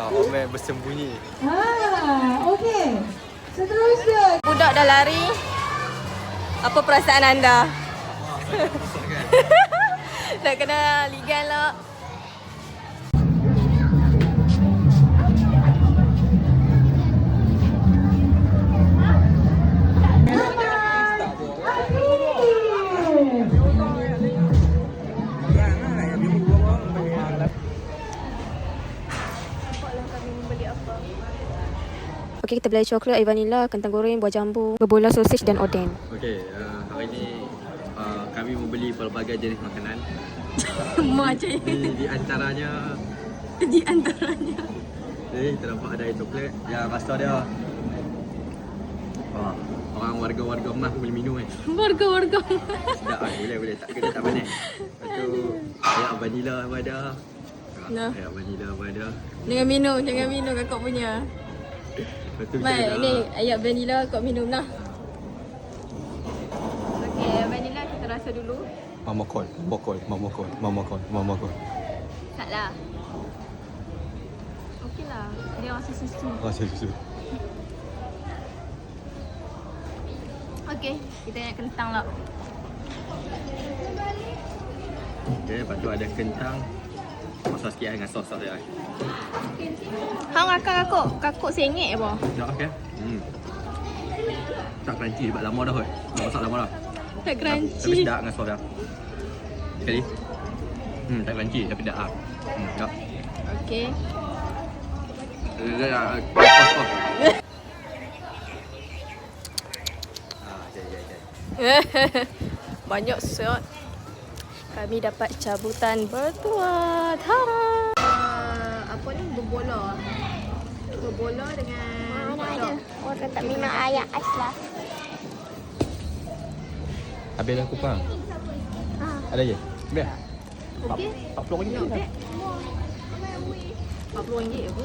Omen bersembunyi. Okey. Seterusnya. Budak dah lari. Apa perasaan anda? Nak kena ligan lah. Okey, kita beli coklat, air vanila, kentang goreng, buah jambu, berbola sosis dan oden. Okey, hari ni kami membeli pelbagai jenis makanan. Macam Di antaranya di antaranya. Jadi terdapat ada air coklat. Ya, rasa dia orang warga-warga emas boleh minum kan. Warga-warga. Sedap kan? Boleh. Tak kena tak panas. Lepas tu air vanila pun ada. Nah. Air vanila pun ada. Jangan minum kakak punya. Lepas tu Mai, kita ni ayat vanila kau minum lah. Okey, vanila kita rasa dulu. Mama call. Tak lah. Okey lah. Dia rasa susu. Rasa susu. Okey, kita nak kentang lah. Okey, lepas tu ada kentang. Masak sikit dengan sos dia. Hang akan kakak sengit apa? Sekejap okey. Tak crunchy sebab lama dah kot. Dah masak lama dah. Tak Tapi crunchy. sedap dengan sos dia. Sekali. Tak crunchy tapi sedap lah. Sedap. Okey. Kos. Banyak shot. Kami dapat cabutan bertuah. Tara. Apa ni? Berbola. Berbola dengan Ada. Orang tak minum air ais lah. Habis dah kupang. Ada je? Biar. okey. 40 ringgit lah. RM40 apa?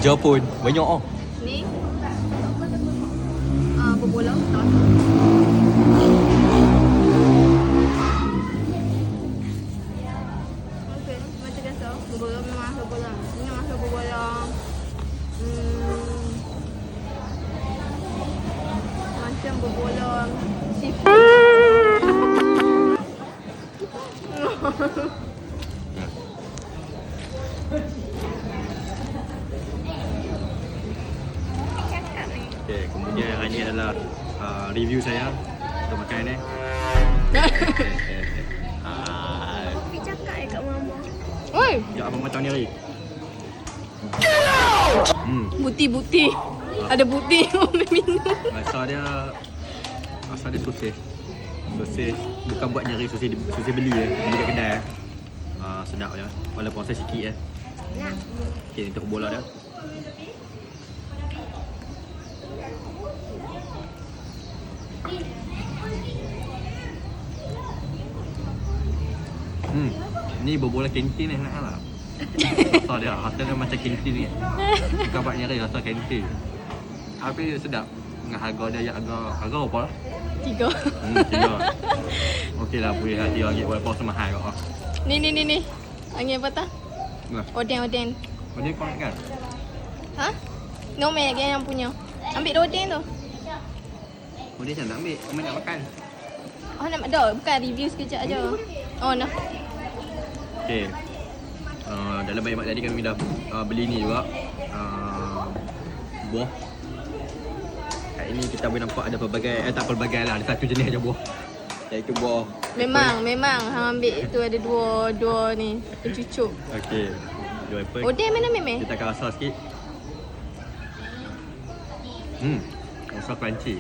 Jauh pun banyak oh. Ni. Berbola. Tak. Okey, macam biasa. Berbola memang rasa bola. Ini rasa berbola. Macam berbola seafood. Okey, kemudian hari ni adalah review saya untuk makanan ni. Tapi cakap kat mama. Oi, Ya, abang macam ni hari. buti-buti. Ada buti boleh minum. Rasa dia sosis. Sosis bukan buat nyari sosis beli beli kat kedai. Sedap je. Walaupun rasa sikit Okey, untuk bola dia. Ni berbola kantin ni nak lah. Rasa dia macam kantin ni. Bukan buat nyari rasa kantin. Tapi sedap. Dengan harga dia harga apa lah? 3. 3. Okey lah, boleh lah RM3 walaupun semahal kat. Ni. Angin patah. Nah, Oden. ni kau nak kan? Ha? Nomek yang punya. Ambil oden tu. Oh, dia macam nak ambil. Kau nak makan. Oh, nak dah. Bukan review sekejap aja. Oh, nah. Okey. Dalam banyak tadi kami dah beli ni juga. Buah. Kat ini kita boleh nampak ada pelbagai, tak pelbagai lah. Ada satu jenis aja buah. Iaitu buah. Memang hang ambil tu ada dua ni. Cucuk. Okey. Dua apple. Oden mana memang? Kita akan rasa sikit. Rasa crunchy.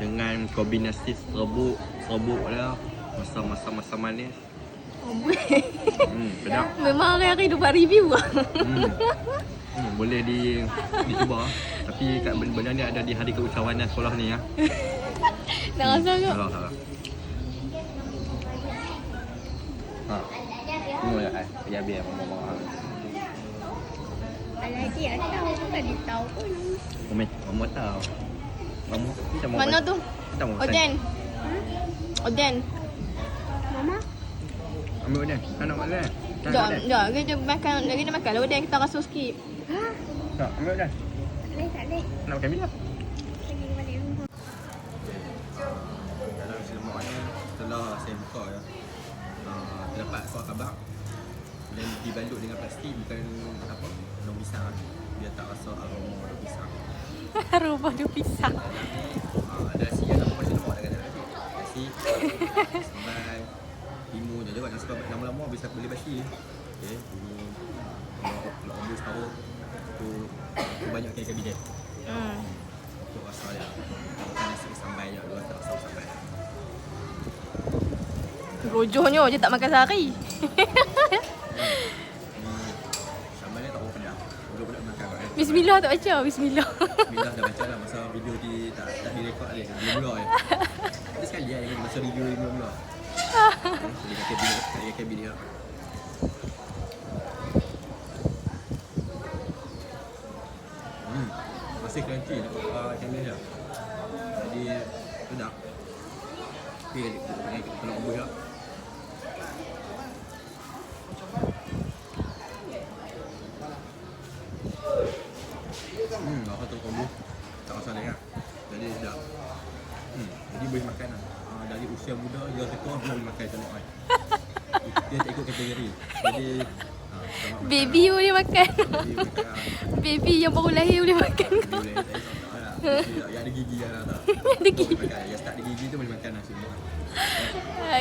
Dengan kombinasi serbuk dia. Masa manis. Sedap. Memang hari-hari dapat review lah. Boleh dicuba. Tapi kat benda ni ada di hari keucawanan sekolah ni ya. Nak rasa ke? Salah. Semua ya biar mama. Lagi ada orang tak tahu pun. Mama tahu. Mama kita mau. Mana tu? Kita mau. Oden. Oden. Mama? Ambil dia. Tak nak makan. Sekejap, kita makan, kita makan. Lalu dia kita rasa sikit. Tak, ambil dia. Tak boleh. Nak makan bila? Pergi balik rumah. Dalam nasi lemak ni, setelah saya buka ya, terdapat kuah kabak dan dibalut dengan plastik, bukan apa, daun pisang. Dia tak rasa aroma daun pisang. Aroma daun pisang. Ada nasi yang apa nasi lemak dengan nasi, sambal, timun je juga. Yang suka lama-lama bisa boleh basi. Okey, ini kalau ambil separuh tu banyak kabinet. Untuk rasa dia. Bukan nasi sambal je, luar tak rasa sambal. Rojohnya je tak makan sehari. Sambal dia tak berapa pedas. Budak-budak makan kat. Bismillah tak baca. Bismillah. Bila dah baca dah masa video tak direkod lagi. Mula-mula je. Ada sekali yang masa video ni mula-mula. Dia kata kabinet dia. Masih crunchy cabai dia. Jadi sedap. Okey, kita nak ubah. Rasa tu kombo. Tak rasa lain lah. Jadi sedap. Jadi boleh makan lah. Dari usia muda hingga tua boleh makan macam ni. Dia tak ikut kategori. Jadi Baby boleh makan. Baby yang baru lahir boleh makan. boleh. Yang ada gigi lah tak. Ada gigi. Yang tak ada gigi tu boleh makan lah semua.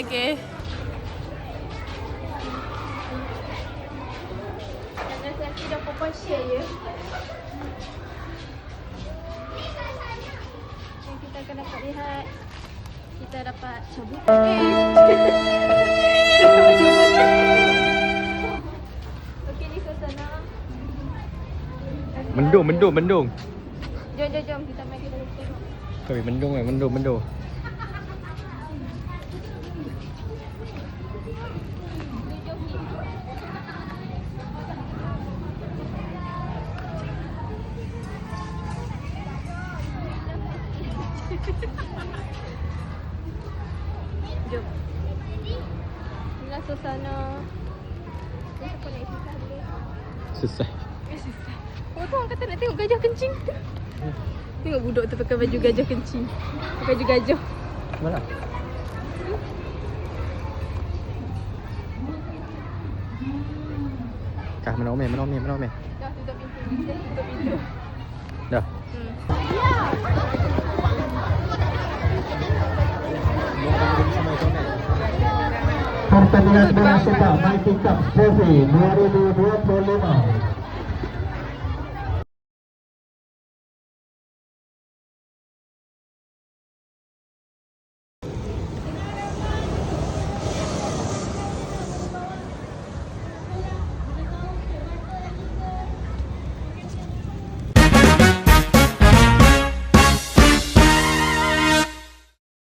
Okey. Nasi dah papa share ya. Yang kita akan dapat lihat, kita dapat cabut. Okey, ni suasana. Mendung. Jom kita main kita tengok. Kami mendung. Jom. Inilah suasana. Siapa nak susah dulu? Susah. Oh tu orang kata nak tengok gajah kencing. Tengok budak tu pakai baju gajah kencing. Baju gajah. Mana? Kah mana Ome? Dah tutup pintu. Dah tutup pintu. Dah. Pertandingan bola sepak Mighty Cup Trophy 2025